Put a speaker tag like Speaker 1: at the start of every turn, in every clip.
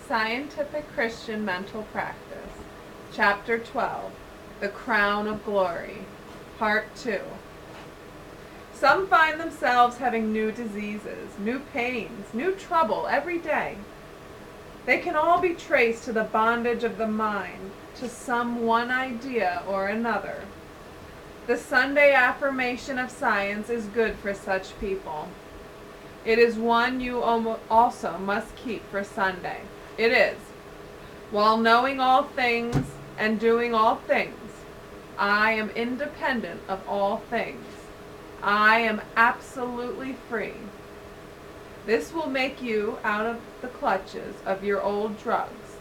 Speaker 1: Scientific Christian Mental Practice, Chapter 12, The Crown of Glory, Part 2. Some find themselves having new diseases, new pains, new trouble every day. They can all be traced to the bondage of the mind, to some one idea or another. The Sunday affirmation of science is good for such people. It is one you also must keep for Sunday. It is, while knowing all things and doing all things, I am independent of all things. I am absolutely free. This will make you out of the clutches of your old drugs.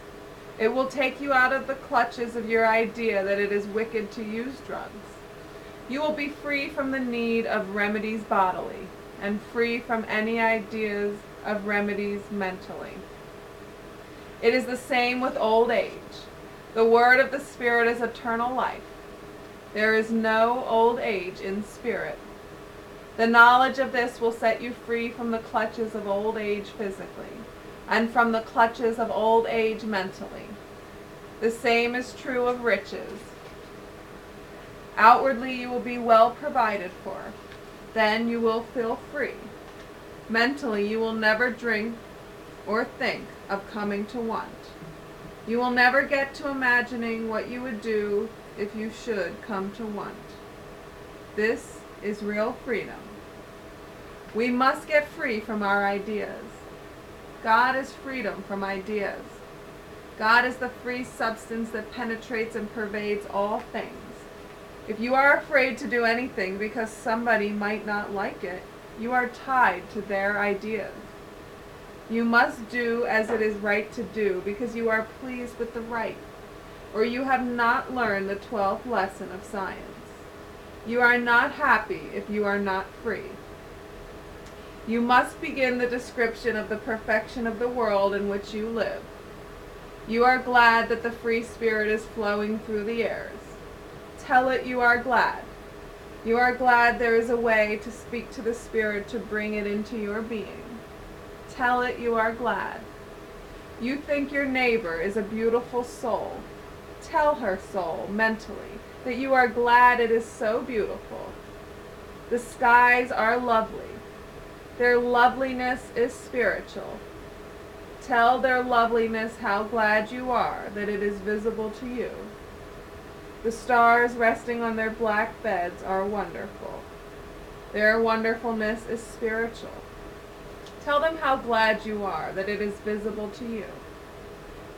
Speaker 1: It will take you out of the clutches of your idea that it is wicked to use drugs. You will be free from the need of remedies bodily, and free from any ideas of remedies mentally. It is the same with old age. The word of the Spirit is eternal life. There is no old age in spirit. The knowledge of this will set you free from the clutches of old age physically, and from the clutches of old age mentally. The same is true of riches. Outwardly you will be well provided for. Then you will feel free. Mentally you will never drink or think of coming to want. You will never get to imagining what you would do if you should come to want. This is real freedom. We must get free from our ideas. God is freedom from ideas. God is the free substance that penetrates and pervades all things. If you are afraid to do anything because somebody might not like it, you are tied to their ideas. You must do as it is right to do because you are pleased with the right, or you have not learned the 12th lesson of science. You are not happy if you are not free. You must begin the description of the perfection of the world in which you live. You are glad that the free spirit is flowing through the airs. Tell it you are glad. You are glad there is a way to speak to the spirit to bring it into your being. Tell it you are glad. You think your neighbor is a beautiful soul. Tell her soul, mentally, that you are glad it is so beautiful. The skies are lovely. Their loveliness is spiritual. Tell their loveliness how glad you are that it is visible to you. The stars resting on their black beds are wonderful. Their wonderfulness is spiritual. Tell them how glad you are that it is visible to you.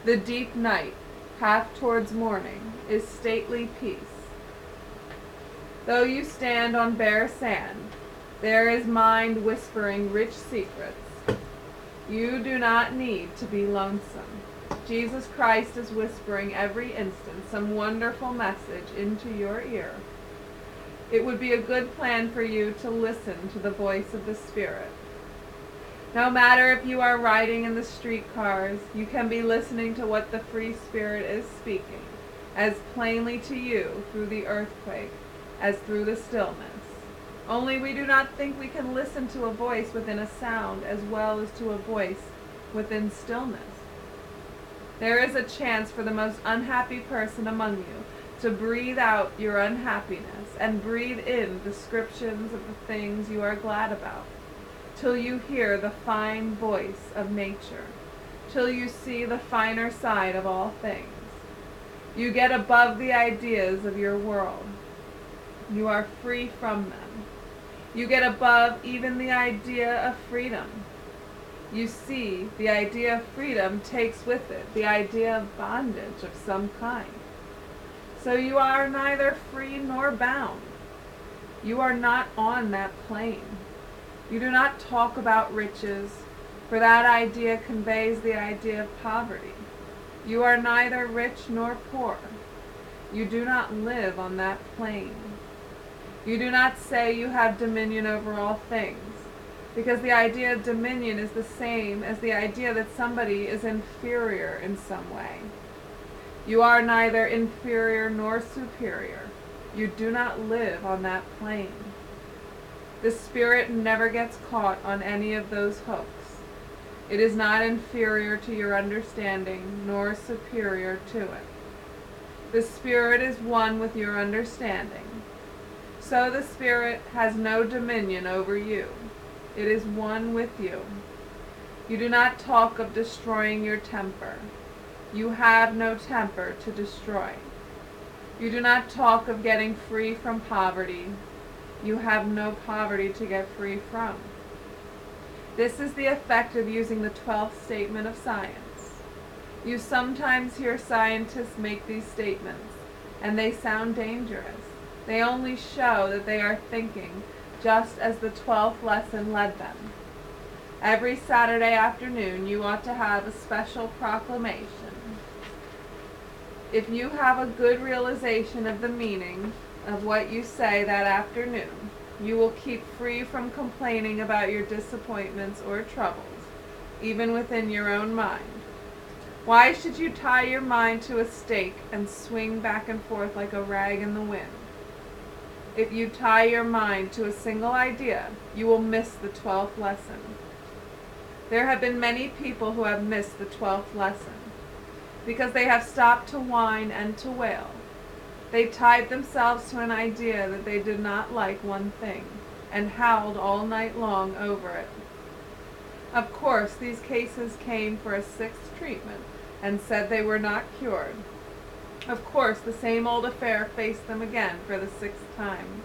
Speaker 1: The deep night, half towards morning, is stately peace. Though you stand on bare sand, there is mind whispering rich secrets. You do not need to be lonesome. Jesus Christ is whispering every instant some wonderful message into your ear. It would be a good plan for you to listen to the voice of the Spirit. No matter if you are riding in the streetcars, you can be listening to what the free Spirit is speaking, as plainly to you through the earthquake as through the stillness. Only we do not think we can listen to a voice within a sound as well as to a voice within stillness. There is a chance for the most unhappy person among you to breathe out your unhappiness and breathe in descriptions of the things you are glad about, till you hear the fine voice of nature, till you see the finer side of all things. You get above the ideas of your world. You are free from them. You get above even the idea of freedom. You see, the idea of freedom takes with it the idea of bondage of some kind. So you are neither free nor bound. You are not on that plane. You do not talk about riches, for that idea conveys the idea of poverty. You are neither rich nor poor. You do not live on that plane. You do not say you have dominion over all things, because the idea of dominion is the same as the idea that somebody is inferior in some way. You are neither inferior nor superior. You do not live on that plane. The spirit never gets caught on any of those hooks. It is not inferior to your understanding, nor superior to it. The Spirit is one with your understanding. So the Spirit has no dominion over you. It is one with you. You do not talk of destroying your temper. You have no temper to destroy. You do not talk of getting free from poverty. You have no poverty to get free from. This is the effect of using the 12th statement of science. You sometimes hear scientists make these statements, and they sound dangerous. They only show that they are thinking just as the 12th lesson led them. Every Saturday afternoon you ought to have a special proclamation. If you have a good realization of the meaning of what you say that afternoon, you will keep free from complaining about your disappointments or troubles, even within your own mind. Why should you tie your mind to a stake and swing back and forth like a rag in the wind? If you tie your mind to a single idea, you will miss the 12th lesson. There have been many people who have missed the 12th lesson because they have stopped to whine and to wail. They tied themselves to an idea that they did not like one thing and howled all night long over it. Of course, these cases came for a 6th treatment and said they were not cured. Of course, the same old affair faced them again for the 6th time.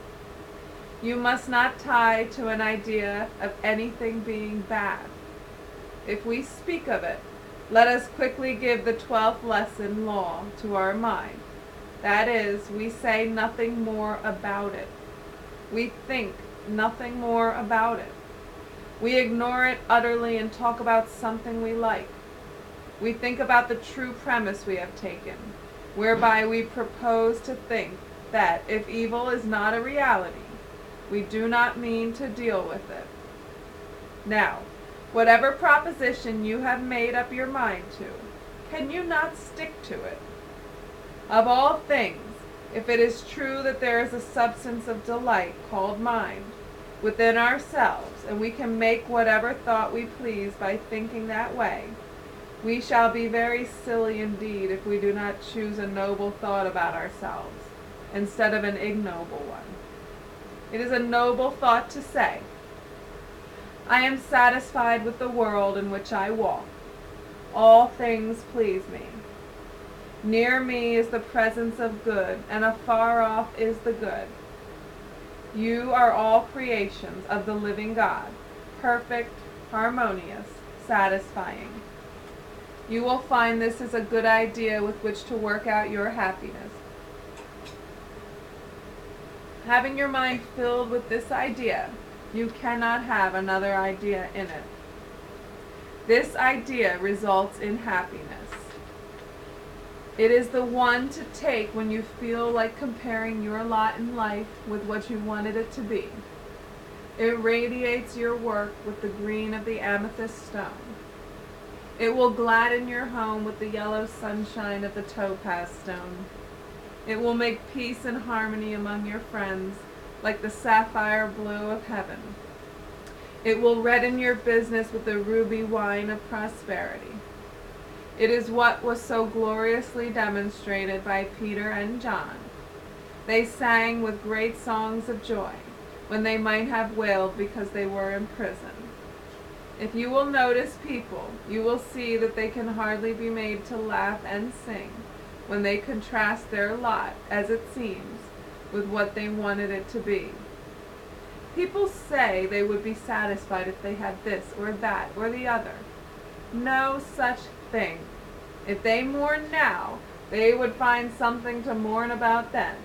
Speaker 1: You must not tie to an idea of anything being bad. If we speak of it, let us quickly give the 12th lesson law to our mind. That is, we say nothing more about it. We think nothing more about it. We ignore it utterly and talk about something we like. We think about the true premise we have taken, whereby we propose to think that if evil is not a reality, we do not mean to deal with it. Now, whatever proposition you have made up your mind to, can you not stick to it? Of all things, if it is true that there is a substance of delight called mind within ourselves, and we can make whatever thought we please by thinking that way, we shall be very silly indeed if we do not choose a noble thought about ourselves instead of an ignoble one. It is a noble thought to say, I am satisfied with the world in which I walk. All things please me. Near me is the presence of good, and afar off is the good. You are all creations of the living God, perfect, harmonious, satisfying. You will find this is a good idea with which to work out your happiness. Having your mind filled with this idea, you cannot have another idea in it. This idea results in happiness. It is the one to take when you feel like comparing your lot in life with what you wanted it to be. It radiates your work with the green of the amethyst stone. It will gladden your home with the yellow sunshine of the topaz stone. It will make peace and harmony among your friends like the sapphire blue of heaven. It will redden your business with the ruby wine of prosperity. It is what was so gloriously demonstrated by Peter and John. They sang with great songs of joy when they might have wailed because they were in prison. If you will notice people, you will see that they can hardly be made to laugh and sing when they contrast their lot, as it seems, with what they wanted it to be. People say they would be satisfied if they had this or that or the other. No such thing. If they mourn now, they would find something to mourn about then.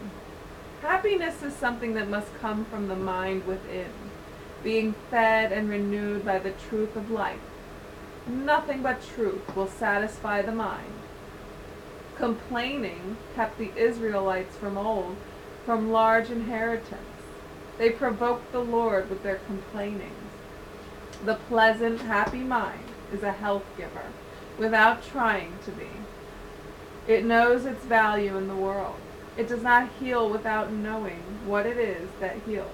Speaker 1: Happiness is something that must come from the mind within, being fed and renewed by the truth of life. Nothing but truth will satisfy the mind. Complaining kept the Israelites from old from large inheritance. They provoked the Lord with their complainings. The pleasant, happy mind is a health giver, without trying to be. It knows its value in the world. It does not heal without knowing what it is that heals.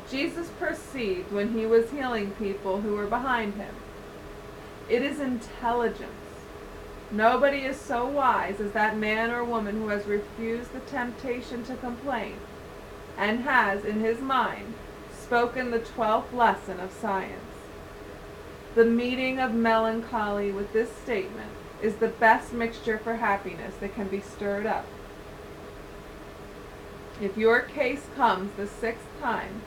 Speaker 1: Jesus perceived when he was healing people who were behind him It is intelligence. Nobody is so wise as that man or woman who has refused the temptation to complain and has, in his mind, spoken the 12th lesson of science. The meeting of melancholy with this statement is the best mixture for happiness that can be stirred up. If your case comes the 6th time,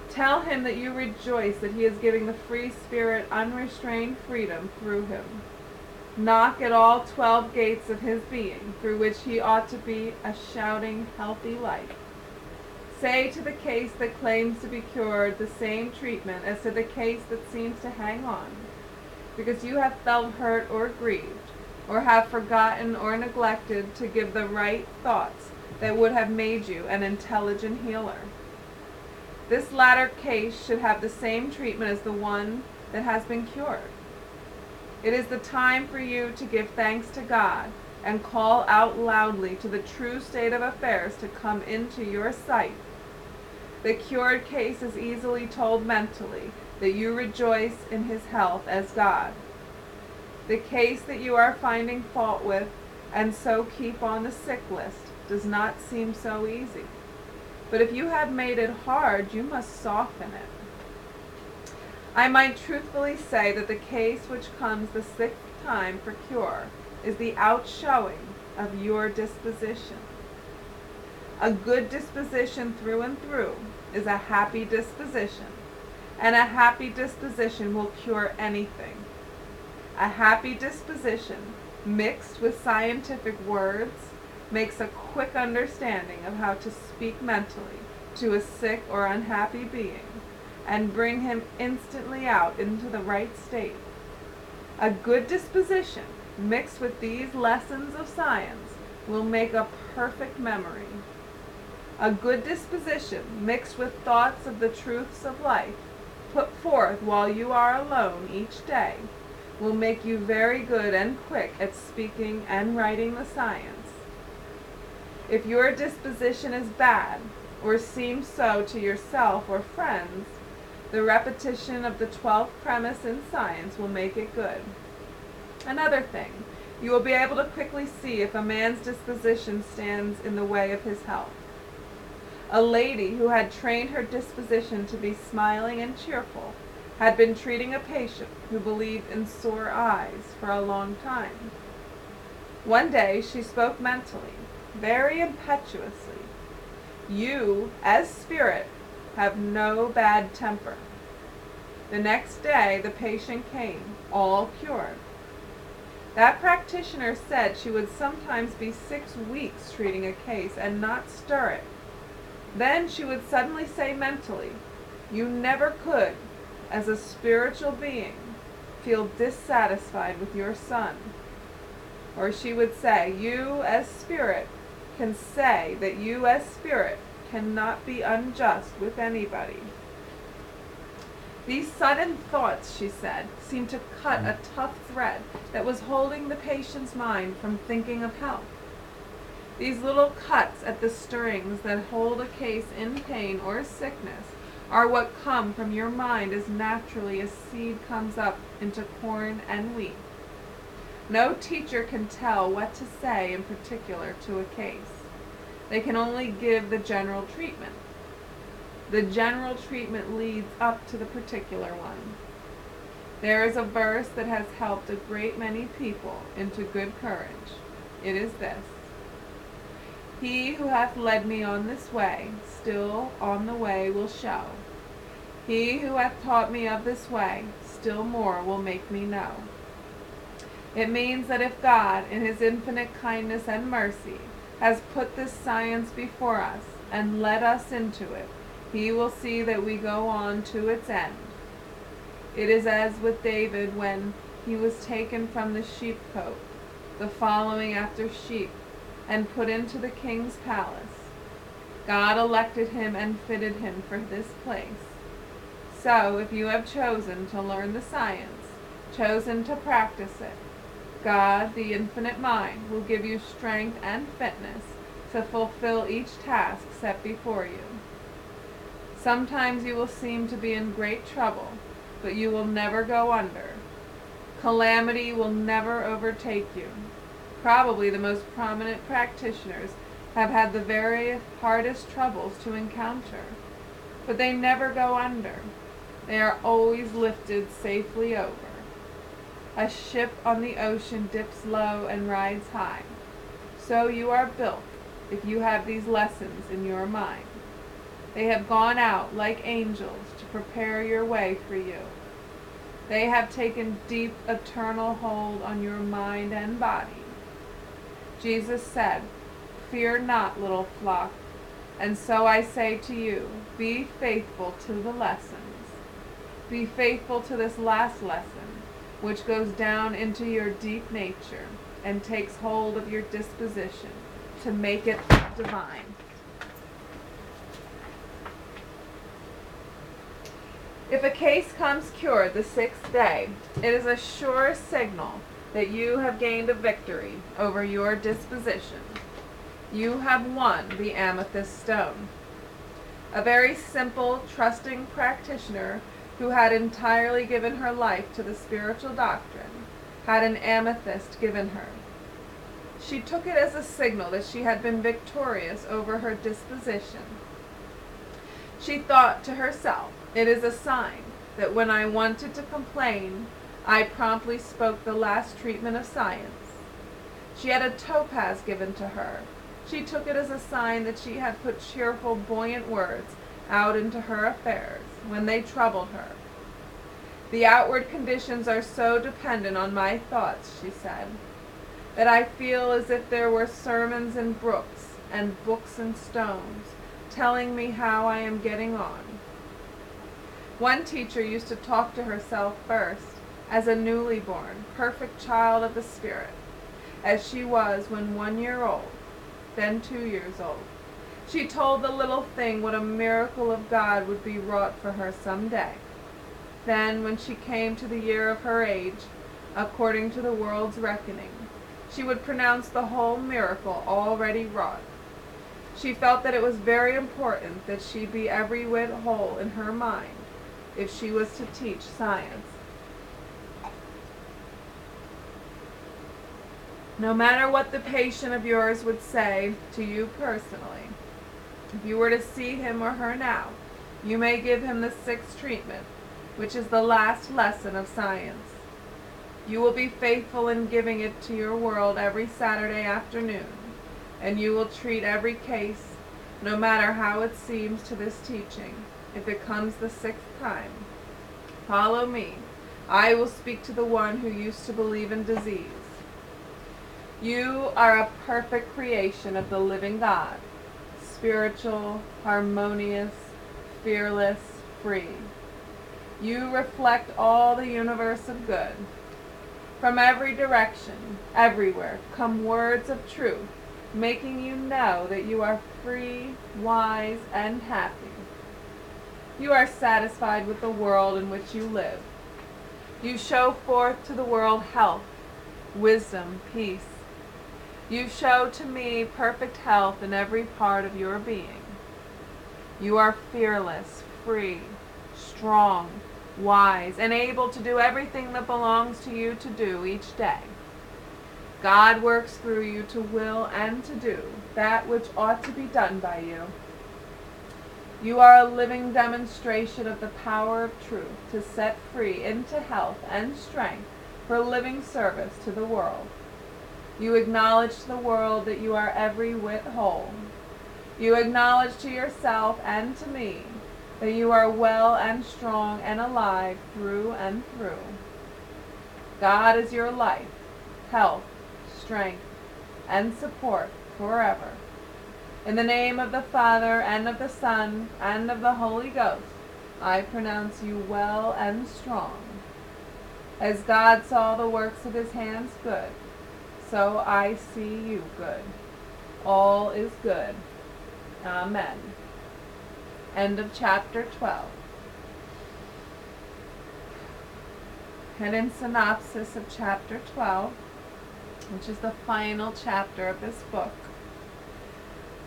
Speaker 1: tell him that you rejoice that he is giving the free spirit unrestrained freedom through him. Knock at all 12 gates of his being, through which he ought to be a shouting, healthy light. Say to the case that claims to be cured the same treatment as to the case that seems to hang on, because you have felt hurt or grieved, or have forgotten or neglected to give the right thoughts that would have made you an intelligent healer. This latter case should have the same treatment as the one that has been cured. It is the time for you to give thanks to God and call out loudly to the true state of affairs to come into your sight. The cured case is easily told mentally that you rejoice in his health as God. The case that you are finding fault with and so keep on the sick list does not seem so easy. But if you have made it hard, you must soften it. I might truthfully say that the case which comes the 6th time for cure is the outshowing of your disposition. A good disposition through and through is a happy disposition, and a happy disposition will cure anything. A happy disposition, mixed with scientific words, makes a quick understanding of how to speak mentally to a sick or unhappy being, and bring him instantly out into the right state. A good disposition, mixed with these lessons of science, will make a perfect memory. A good disposition, mixed with thoughts of the truths of life, put forth while you are alone each day, will make you very good and quick at speaking and writing the science. If your disposition is bad, or seems so to yourself or friends, the repetition of the 12th premise in science will make it good. Another thing, you will be able to quickly see if a man's disposition stands in the way of his health. A lady who had trained her disposition to be smiling and cheerful had been treating a patient who believed in sore eyes for a long time. One day she spoke mentally, very impetuously. You, as spirit, have no bad temper. The next day the patient came, all cured. That practitioner said she would sometimes be 6 weeks treating a case and not stir it. Then she would suddenly say mentally, you never could, as a spiritual being, feel dissatisfied with your son. Or she would say, you as spirit can say that you as spirit cannot be unjust with anybody. These sudden thoughts, she said, seemed to cut a tough thread that was holding the patient's mind from thinking of health. These little cuts at the strings that hold a case in pain or sickness are what come from your mind as naturally as seed comes up into corn and wheat. No teacher can tell what to say in particular to a case. They can only give the general treatment. The general treatment leads up to the particular one. There is a verse that has helped a great many people into good courage. It is this: He who hath led me on this way, still on the way will show. He who hath taught me of this way, still more will make me know. It means that if God, in his infinite kindness and mercy, has put this science before us and led us into it, he will see that we go on to its end. It is as with David when he was taken from the sheepcote, the following after sheep, and put into the king's palace. God elected him and fitted him for this place. So, if you have chosen to learn the science, chosen to practice it, God, the infinite mind, will give you strength and fitness to fulfill each task set before you. Sometimes you will seem to be in great trouble, but you will never go under. Calamity will never overtake you. Probably the most prominent practitioners have had the very hardest troubles to encounter, but they never go under. They are always lifted safely over. A ship on the ocean dips low and rides high. So you are built if you have these lessons in your mind. They have gone out like angels to prepare your way for you. They have taken deep eternal hold on your mind and body. Jesus said, "Fear not, little flock." And so I say to you, be faithful to the lessons. Be faithful to this last lesson, which goes down into your deep nature and takes hold of your disposition to make it divine. If a case comes cured the 6th day, it is a sure signal that you have gained a victory over your disposition. You have won the amethyst stone. A very simple, trusting practitioner who had entirely given her life to the spiritual doctrine had an amethyst given her. She took it as a signal that she had been victorious over her disposition. She thought to herself, "It is a sign that when I wanted to complain, I promptly spoke the last treatment of science." She had a topaz given to her. She took it as a sign that she had put cheerful, buoyant words out into her affairs when they troubled her. "The outward conditions are so dependent on my thoughts," she said, "that I feel as if there were sermons in brooks and books in stones, telling me how I am getting on." One teacher used to talk to herself first as a newly born, perfect child of the Spirit, as she was when 1 year old, then 2 years old. She told the little thing what a miracle of God would be wrought for her some day. Then, when she came to the year of her age, according to the world's reckoning, she would pronounce the whole miracle already wrought. She felt that it was very important that she be every whit whole in her mind if she was to teach science. No matter what the patient of yours would say to you personally, if you were to see him or her now, you may give him the 6th treatment, which is the last lesson of science. You will be faithful in giving it to your world every Saturday afternoon, and you will treat every case, no matter how it seems to this teaching, if it comes the 6th time. Follow me. I will speak to the one who used to believe in disease. You are a perfect creation of the living God, spiritual, harmonious, fearless, free. You reflect all the universe of good. From every direction, everywhere, come words of truth, making you know that you are free, wise, and happy. You are satisfied with the world in which you live. You show forth to the world health, wisdom, peace. You show to me perfect health in every part of your being. You are fearless, free, strong, wise, and able to do everything that belongs to you to do each day. God works through you to will and to do that which ought to be done by you. You are a living demonstration of the power of truth to set free into health and strength for living service to the world. You acknowledge to the world that you are every whit whole. You acknowledge to yourself and to me that you are well and strong and alive through and through. God is your life, health, strength, and support forever. In the name of the Father, and of the Son, and of the Holy Ghost, I pronounce you well and strong. As God saw the works of his hands good, so I see you good. All is good. Amen. End of chapter 12. And in synopsis of chapter 12, which is the final chapter of this book,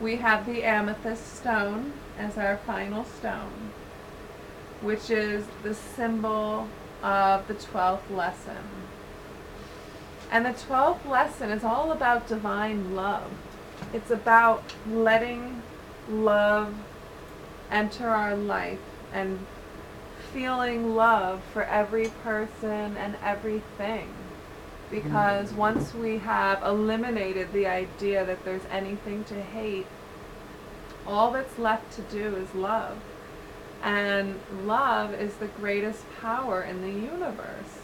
Speaker 1: we have the amethyst stone as our final stone, which is the symbol of the 12th lesson. And the 12th lesson is all about divine love. It's about letting love enter our life and feeling love for every person and everything. Because once we have eliminated the idea that there's anything to hate, all that's left to do is love. And love is the greatest power in the universe.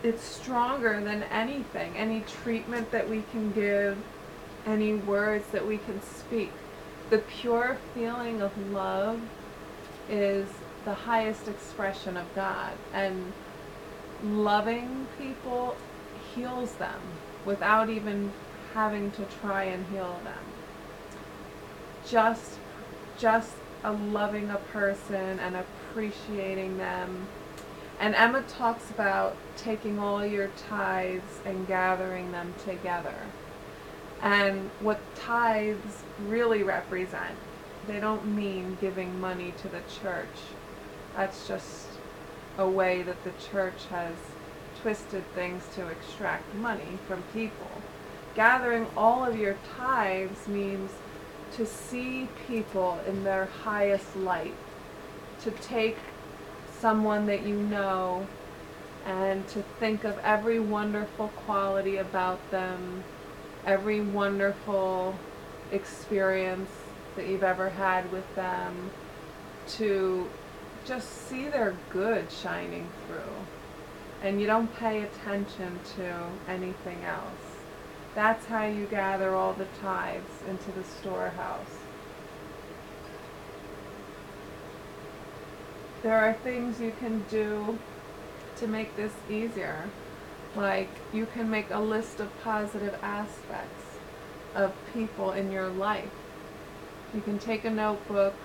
Speaker 1: It's stronger than anything, any treatment that we can give, any words that we can speak. The pure feeling of love is the highest expression of God, and loving people heals them without even having to try and heal them. Just loving a person and appreciating them. And Emma talks about taking all your tithes and gathering them together. And what tithes really represent, they don't mean giving money to the church. That's just a way that the church has twisted things to extract money from people. Gathering all of your tithes means to see people in their highest light, to take someone that you know and to think of every wonderful quality about them, every wonderful experience that you've ever had with them, to just see their good shining through. And you don't pay attention to anything else. That's how you gather all the tithes into the storehouse. There are things you can do to make this easier. Like, you can make a list of positive aspects of people in your life. You can take a notebook,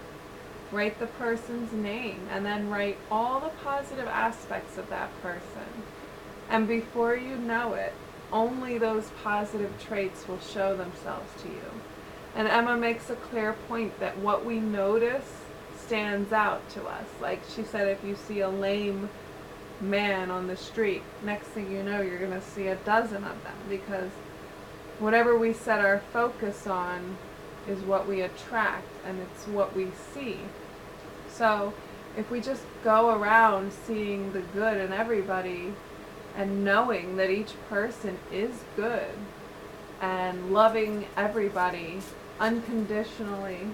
Speaker 1: write the person's name, and then write all the positive aspects of that person. And before you know it, only those positive traits will show themselves to you. And Emma makes a clear point that what we notice stands out to us. Like she said, if you see a lame man on the street, next thing you know, you're going to see a dozen of them, because whatever we set our focus on is what we attract, and it's what we see. So if we just go around seeing the good in everybody and knowing that each person is good and loving everybody unconditionally,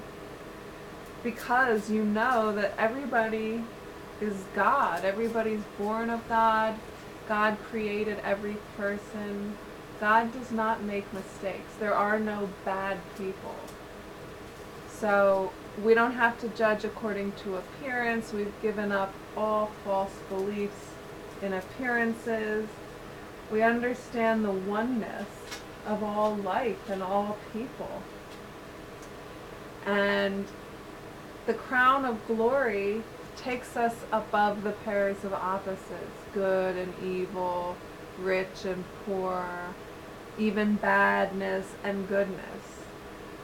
Speaker 1: because you know that everybody is God, everybody's born of God, God created every person, God does not make mistakes, there are no bad people. So we don't have to judge according to appearance. We've given up all false beliefs in appearances. We understand the oneness of all life and all people. And the crown of glory takes us above the pairs of opposites, good and evil, rich and poor, even badness and goodness,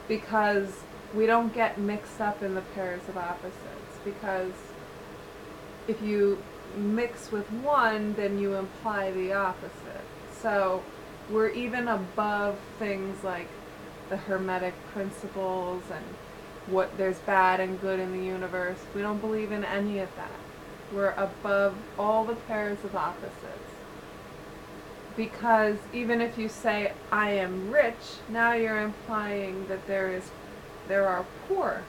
Speaker 1: because we don't get mixed up in the pairs of opposites. Because if you mix with one, then you imply the opposite. So we're even above things like the Hermetic principles and what there's bad and good in the universe. We don't believe in any of that. We're above all the pairs of opposites. Because even if you say, I am rich, now you're implying that there are poor.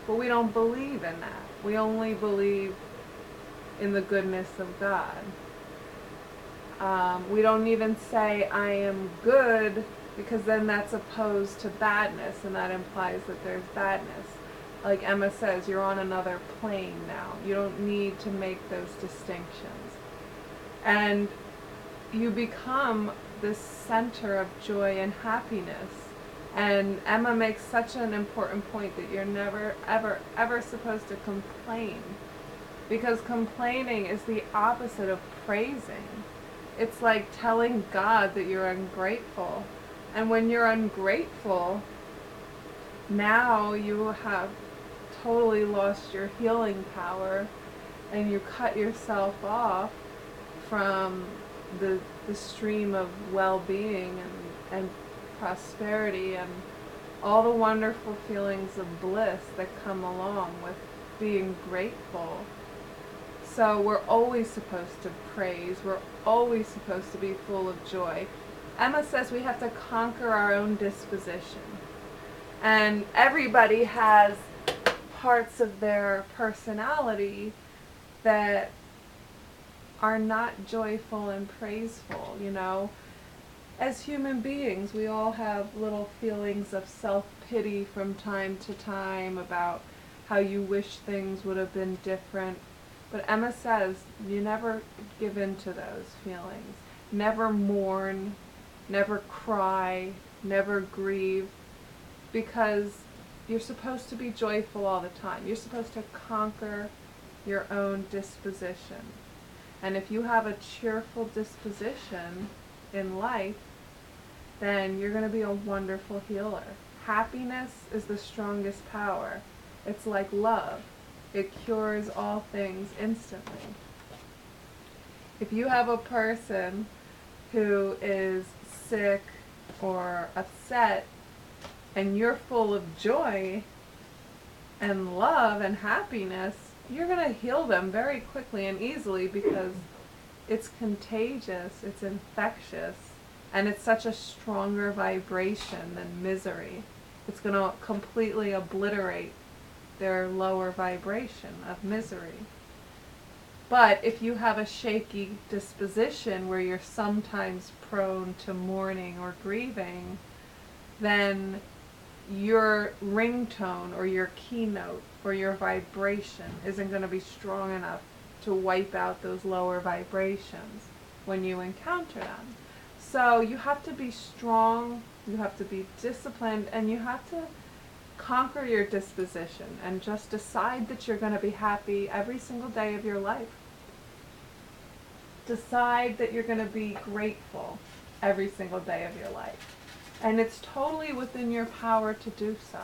Speaker 1: But we don't believe in that. We only believe in the goodness of God. We don't even say, I am good, because then that's opposed to badness, and that implies that there's badness. Like Emma says, you're on another plane now. You don't need to make those distinctions. And you become the center of joy and happiness. And Emma makes such an important point that you're never, ever, ever supposed to complain. Because complaining is the opposite of praising. It's like telling God that you're ungrateful. And when you're ungrateful, now you have totally lost your healing power, and you cut yourself off from the stream of well-being and prosperity and all the wonderful feelings of bliss that come along with being grateful. So we're always supposed to praise. We're always supposed to be full of joy. Emma says we have to conquer our own disposition. And everybody has parts of their personality that are not joyful and praiseful, you know. As human beings, we all have little feelings of self-pity from time to time about how you wish things would have been different. But Emma says you never give in to those feelings. Never mourn, never cry, never grieve, because you're supposed to be joyful all the time. You're supposed to conquer your own disposition. And if you have a cheerful disposition in life, then you're going to be a wonderful healer. Happiness is the strongest power. It's like love. It cures all things instantly. If you have a person who is sick or upset and you're full of joy and love and happiness, you're going to heal them very quickly and easily because it's contagious, it's infectious, and it's such a stronger vibration than misery. It's going to completely obliterate their lower vibration of misery. But if you have a shaky disposition where you're sometimes prone to mourning or grieving, then your ringtone or your keynote or your vibration isn't going to be strong enough to wipe out those lower vibrations when you encounter them. So you have to be strong, you have to be disciplined, and you have to conquer your disposition and just decide that you're going to be happy every single day of your life. Decide that you're going to be grateful every single day of your life. And it's totally within your power to do so.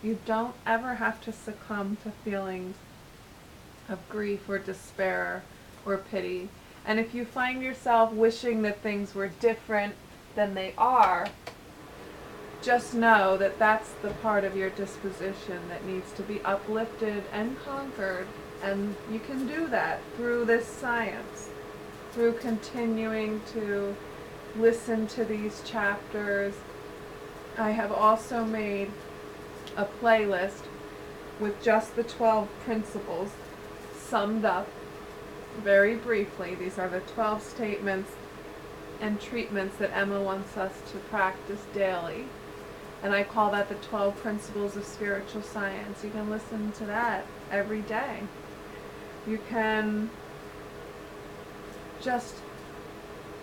Speaker 1: You don't ever have to succumb to feelings of grief or despair or pity. And if you find yourself wishing that things were different than they are, just know that that's the part of your disposition that needs to be uplifted and conquered. And you can do that through this science, through continuing to listen to these chapters. I have also made a playlist with just the 12 principles summed up very briefly. These are the 12 statements and treatments that Emma wants us to practice daily. And I call that the 12 principles of spiritual science. You can listen to that every day. You can just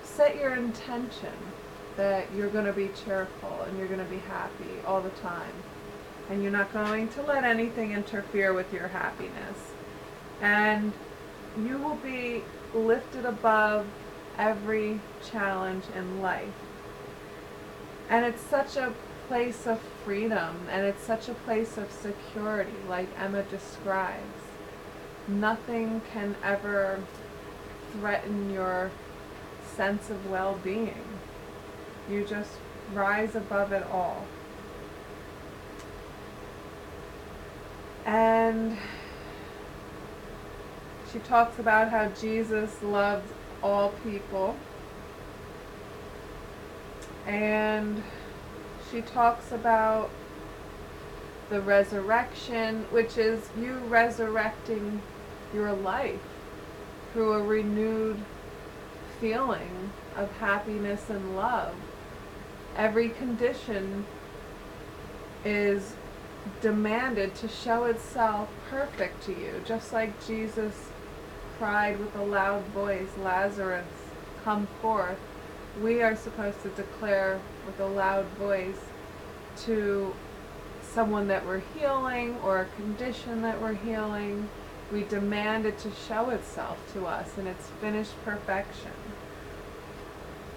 Speaker 1: set your intention that you're going to be cheerful and you're going to be happy all the time. And you're not going to let anything interfere with your happiness. And you will be lifted above every challenge in life. And it's such a place of freedom, and it's such a place of security, like Emma describes. Nothing can ever threaten your sense of well-being. You just rise above it all. And she talks about how Jesus loved all people. And she talks about the resurrection, which is you resurrecting your life through a renewed feeling of happiness and love. Every condition is demanded to show itself perfect to you, just like Jesus cried with a loud voice, "Lazarus, come forth." We are supposed to declare with a loud voice to someone that we're healing or a condition that we're healing. We demand it to show itself to us in its finished perfection.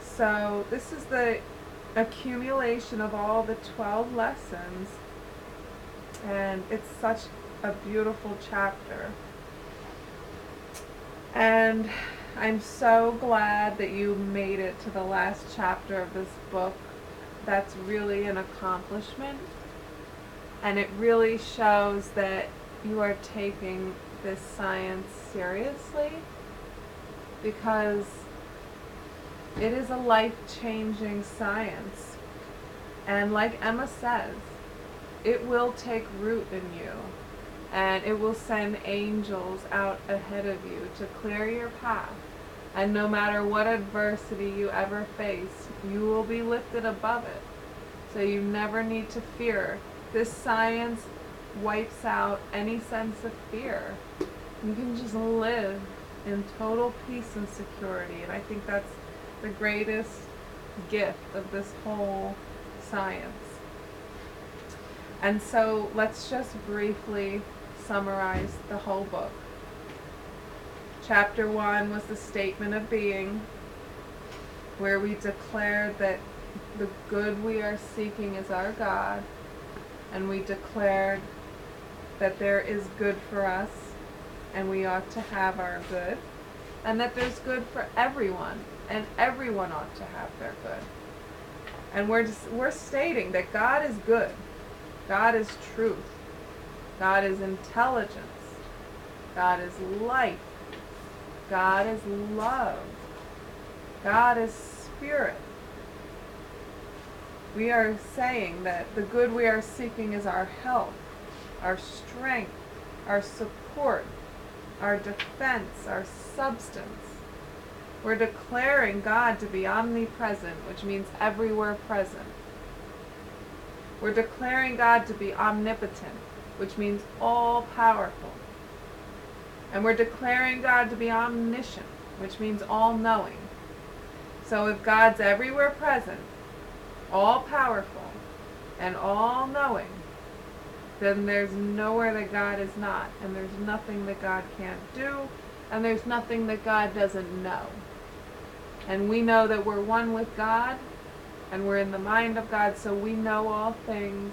Speaker 1: So this is the accumulation of all the 12 lessons, and it's such a beautiful chapter. And I'm so glad that you made it to the last chapter of this book. That's really an accomplishment. And it really shows that you are taking this science seriously, because it is a life-changing science. And like Emma says, it will take root in you, and it will send angels out ahead of you to clear your path. And no matter what adversity you ever face, you will be lifted above it. So you never need to fear. This science wipes out any sense of fear. You can just live in total peace and security. And I think that's the greatest gift of this whole science. And so let's just briefly summarize the whole book. Chapter 1 was the statement of being, where we declared that the good we are seeking is our God, and we declared that there is good for us, and we ought to have our good, and that there's good for everyone, and everyone ought to have their good. And we're stating that God is good, God is truth, God is intelligence, God is light, God is love, God is spirit. We are saying that the good we are seeking is our health, our strength, our support, our defense, our substance. We're declaring God to be omnipresent, which means everywhere present. We're declaring God to be omnipotent, which means all powerful. And we're declaring God to be omniscient, which means all knowing. So if God's everywhere present, all powerful, and all knowing, then there's nowhere that God is not, and there's nothing that God can't do, and there's nothing that God doesn't know. And we know that we're one with God, and we're in the mind of God, so we know all things.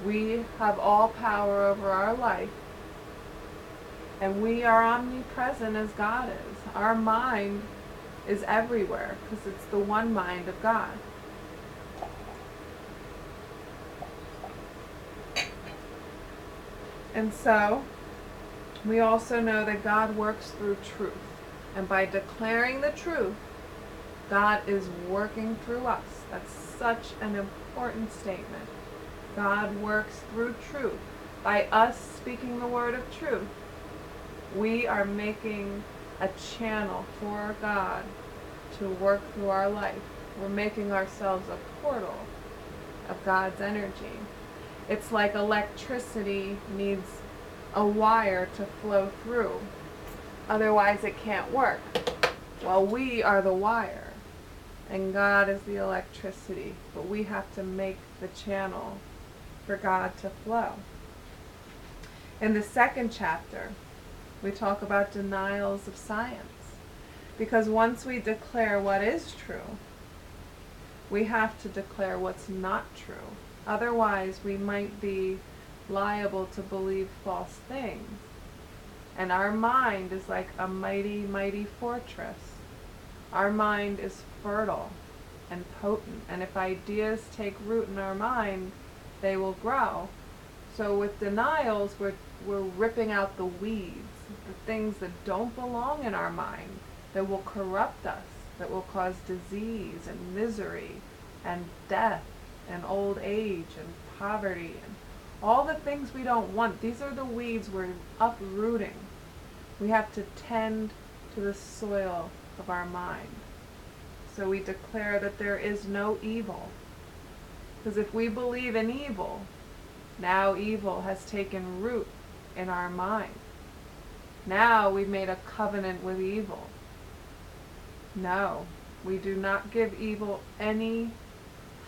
Speaker 1: We have all power over our life, and we are omnipresent as God is. Our mind is everywhere, because it's the one mind of God. And so, we also know that God works through truth. And by declaring the truth, God is working through us. That's such an important statement. God works through truth. By us speaking the word of truth, we are making a channel for God to work through our life. We're making ourselves a portal of God's energy. It's like electricity needs a wire to flow through. Otherwise it can't work. Well, we are the wire, and God is the electricity, but we have to make the channel for God to flow. In the second chapter, we talk about denials of science. Because once we declare what is true, we have to declare what's not true. Otherwise, we might be liable to believe false things. And our mind is like a mighty, mighty fortress. Our mind is fertile and potent. And if ideas take root in our mind, they will grow. So with denials, we're ripping out the weeds, the things that don't belong in our mind, that will corrupt us, that will cause disease and misery and death and old age and poverty and all the things we don't want. These are the weeds we're uprooting. We have to tend to the soil of our mind. So we declare that there is no evil. Because if we believe in evil, now evil has taken root in our mind. Now we've made a covenant with evil. No, we do not give evil any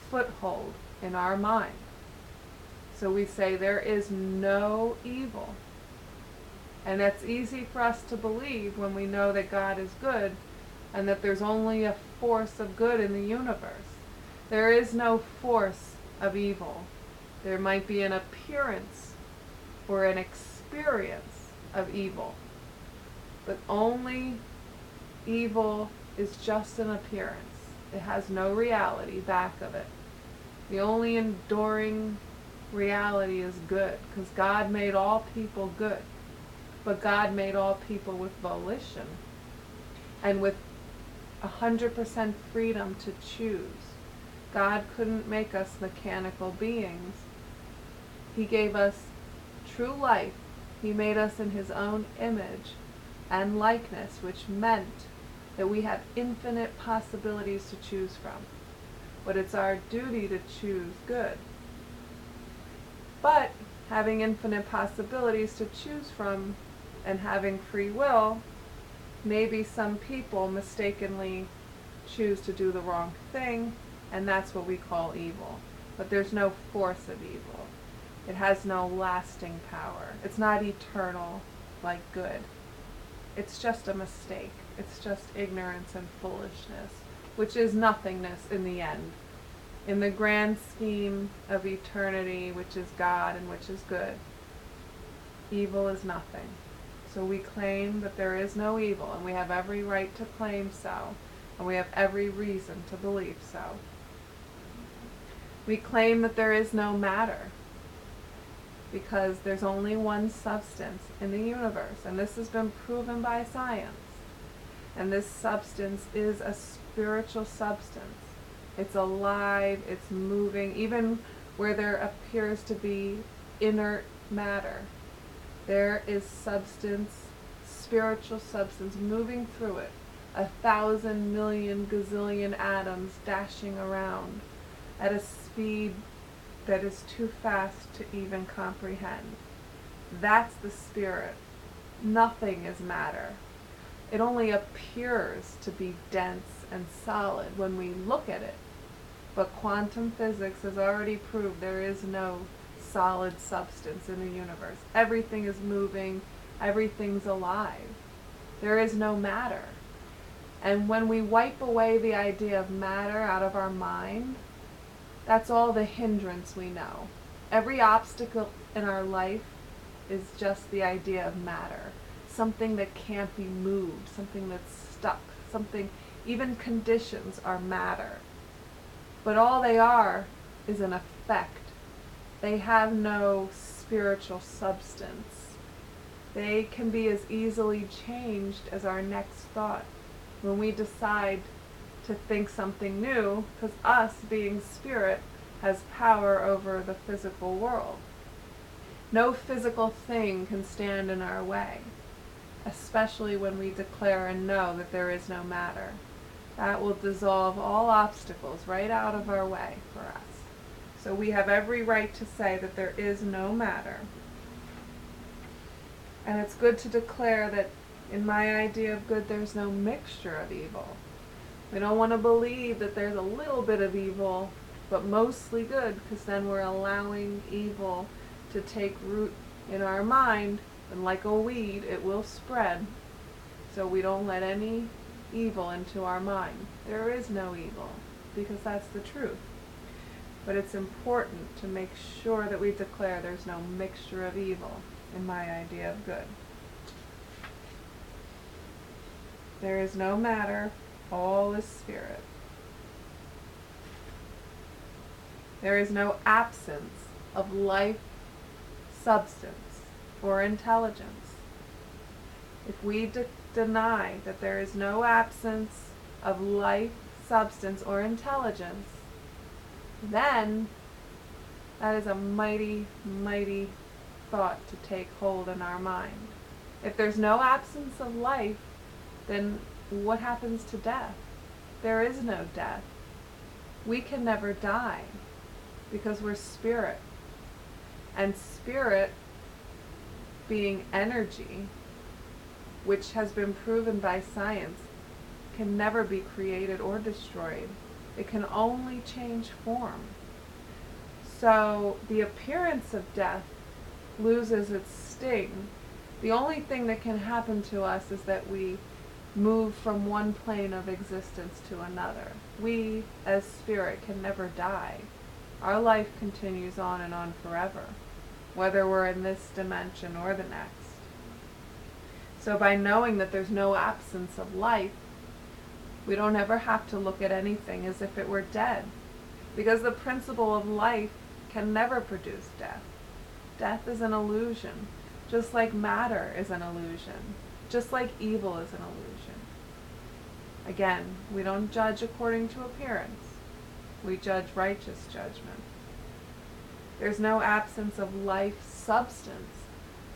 Speaker 1: foothold in our mind. So we say there is no evil. And that's easy for us to believe when we know that God is good and that there's only a force of good in the universe. There is no force of evil. There might be an appearance or an experience of evil. But only evil is just an appearance. It has no reality back of it. The only enduring reality is good, because God made all people good. But God made all people with volition and with 100% freedom to choose. God couldn't make us mechanical beings. He gave us true life. He made us in His own image and likeness, which meant that we have infinite possibilities to choose from. But it's our duty to choose good. But having infinite possibilities to choose from and having free will, maybe some people mistakenly choose to do the wrong thing, and that's what we call evil. But there's no force of evil. It has no lasting power. It's not eternal like good. It's just a mistake. It's just ignorance and foolishness, which is nothingness in the end. In the grand scheme of eternity, which is God and which is good, evil is nothing. So we claim that there is no evil, and we have every right to claim so, and we have every reason to believe so. We claim that there is no matter, because there's only one substance in the universe, and this has been proven by science. And this substance is a spiritual substance. It's alive, it's moving, even where there appears to be inert matter. There is substance, spiritual substance moving through it. 1,000 million gazillion atoms dashing around at a speed that is too fast to even comprehend. That's the spirit. Nothing is matter. It only appears to be dense and solid when we look at it. But quantum physics has already proved there is no solid substance in the universe. Everything is moving. Everything's alive. There is no matter. And when we wipe away the idea of matter out of our mind, that's all the hindrance we know. Every obstacle in our life is just the idea of matter. Something that can't be moved, something that's stuck, something, even conditions are matter. But all they are is an effect. They have no spiritual substance. They can be as easily changed as our next thought. When we decide to think something new, because us, being spirit, has power over the physical world. No physical thing can stand in our way, especially when we declare and know that there is no matter. That will dissolve all obstacles right out of our way for us. So we have every right to say that there is no matter. And it's good to declare that in my idea of good, there's no mixture of evil. We don't want to believe that there's a little bit of evil, but mostly good, because then we're allowing evil to take root in our mind, and like a weed, it will spread. So we don't let any evil into our mind. There is no evil, because that's the truth. But it's important to make sure that we declare there's no mixture of evil in my idea of good. There is no matter, all is spirit. There is no absence of life, substance, or intelligence. If we deny that there is no absence of life, substance, or intelligence, then that is a mighty, mighty thought to take hold in our mind. If there's no absence of life, then what happens to death? There is no death. We can never die because we're spirit. And spirit, being energy, which has been proven by science, can never be created or destroyed. It can only change form. So the appearance of death loses its sting. The only thing that can happen to us is that we move from one plane of existence to another. We, as spirit, can never die. Our life continues on and on forever, whether we're in this dimension or the next. So by knowing that there's no absence of life, we don't ever have to look at anything as if it were dead. Because the principle of life can never produce death. Death is an illusion, just like matter is an illusion, just like evil is an illusion. Again, we don't judge according to appearance. We judge righteous judgment. There's no absence of life substance.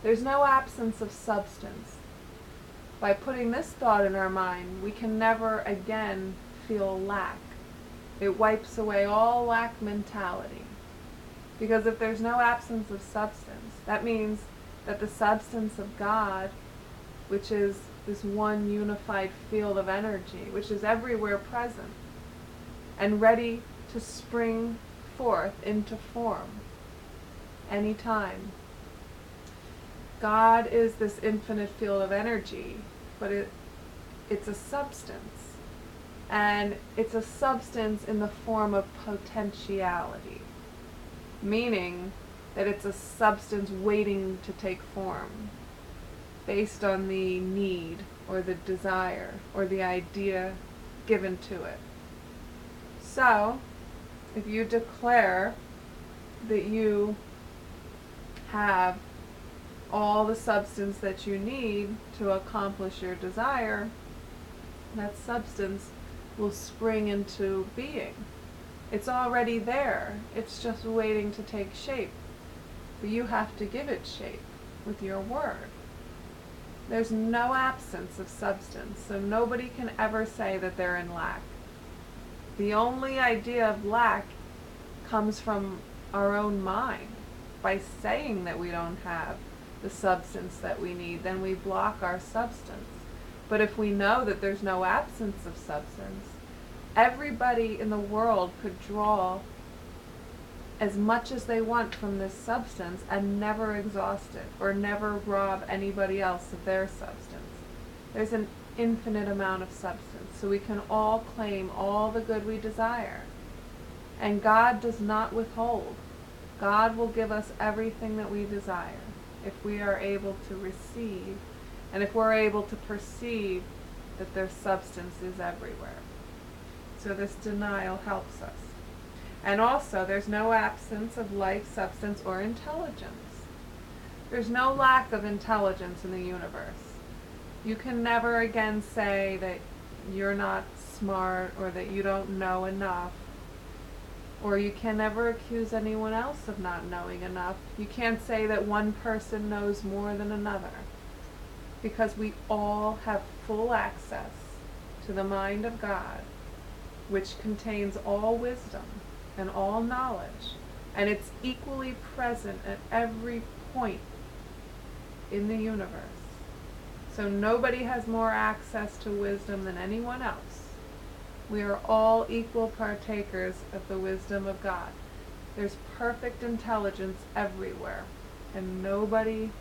Speaker 1: There's no absence of substance. By putting this thought in our mind, we can never again feel lack. It wipes away all lack mentality. Because if there's no absence of substance, that means that the substance of God, which is this one unified field of energy, which is everywhere present and ready to spring forth into form anytime. God is this infinite field of energy, but it's a substance. And it's a substance in the form of potentiality, meaning that it's a substance waiting to take form based on the need or the desire or the idea given to it. So, if you declare that you have all the substance that you need to accomplish your desire, that substance will spring into being. It's already there. It's just waiting to take shape. But you have to give it shape with your word. There's no absence of substance, so nobody can ever say that they're in lack. The only idea of lack comes from our own mind. By saying that we don't have the substance that we need, then we block our substance. But if we know that there's no absence of substance, everybody in the world could draw as much as they want from this substance and never exhaust it or never rob anybody else of their substance. There's an infinite amount of substance, so we can all claim all the good we desire. And God does not withhold. God will give us everything that we desire if we are able to receive and if we're able to perceive that their substance is everywhere. So this denial helps us. And also, there's no absence of life, substance, or intelligence. There's no lack of intelligence in the universe. You can never again say that you're not smart or that you don't know enough. Or you can never accuse anyone else of not knowing enough. You can't say that one person knows more than another. Because we all have full access to the mind of God, which contains all wisdom and all knowledge, and it's equally present at every point in the universe. So nobody has more access to wisdom than anyone else. We are all equal partakers of the wisdom of God. There's perfect intelligence everywhere, and nobody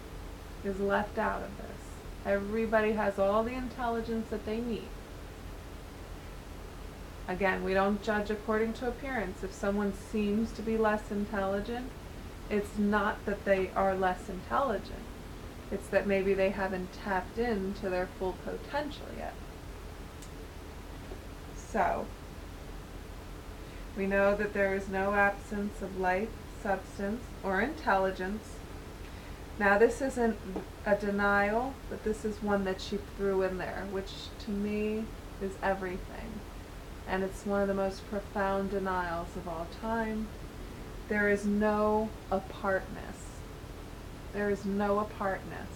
Speaker 1: is left out of this. Everybody has all the intelligence that they need. Again, we don't judge according to appearance. If someone seems to be less intelligent, it's not that they are less intelligent. It's that maybe they haven't tapped into their full potential yet. So, we know that there is no absence of life, substance, or intelligence. Now, this isn't a denial, but this is one that she threw in there, which to me is everything. And it's one of the most profound denials of all time. There is no apartness. There is no apartness.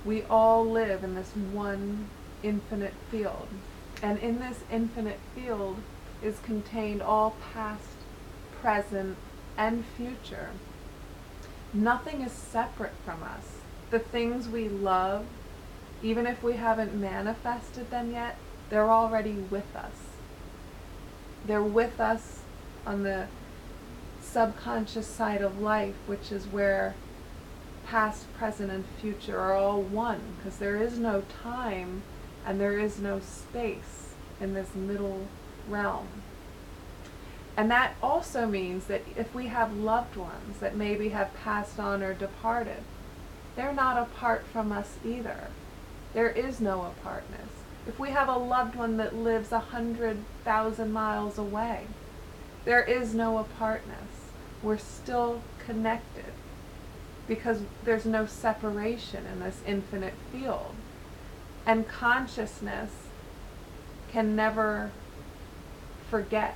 Speaker 1: We all live in this one infinite field. And in this infinite field is contained all past, present, and future. Nothing is separate from us. The things we love, even if we haven't manifested them yet, they're already with us. They're with us on the subconscious side of life, which is where past, present, and future are all one, because there is no time and there is no space in this middle realm. And that also means that if we have loved ones that maybe have passed on or departed, they're not apart from us either. There is no apartness. If we have a loved one that lives 100,000 miles away, there is no apartness. We're still connected because there's no separation in this infinite field. And consciousness can never forget.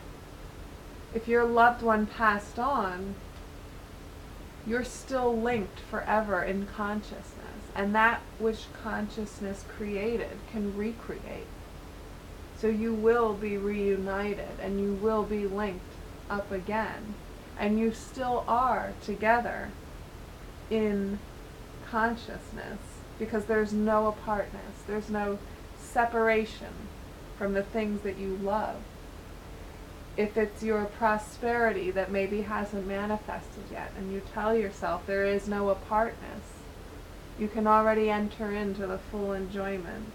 Speaker 1: If your loved one passed on, you're still linked forever in consciousness. And that which consciousness created can recreate. So you will be reunited and you will be linked up again. And you still are together in consciousness because there's no apartness. There's no separation from the things that you love. If it's your prosperity that maybe hasn't manifested yet and you tell yourself there is no apartness, you can already enter into the full enjoyment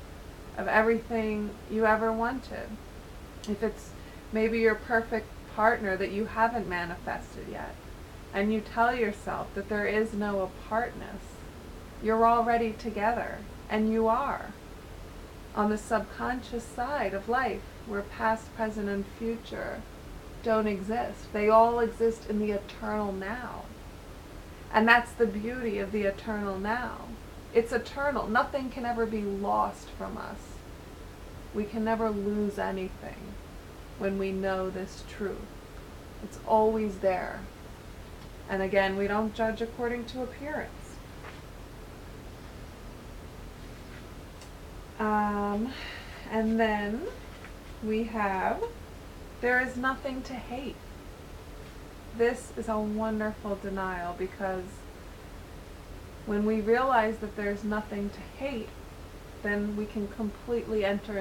Speaker 1: of everything you ever wanted. If it's maybe your perfect partner that you haven't manifested yet, and you tell yourself that there is no apartness, you're already together, and you are. On the subconscious side of life, where past, present, and future don't exist. They all exist in the eternal now. And that's the beauty of the eternal now. It's eternal. Nothing can ever be lost from us. We can never lose anything when we know this truth. It's always there. And again, we don't judge according to appearance. And then we have, there is nothing to hate. This is a wonderful denial because when we realize that there's nothing to hate, then we can completely enter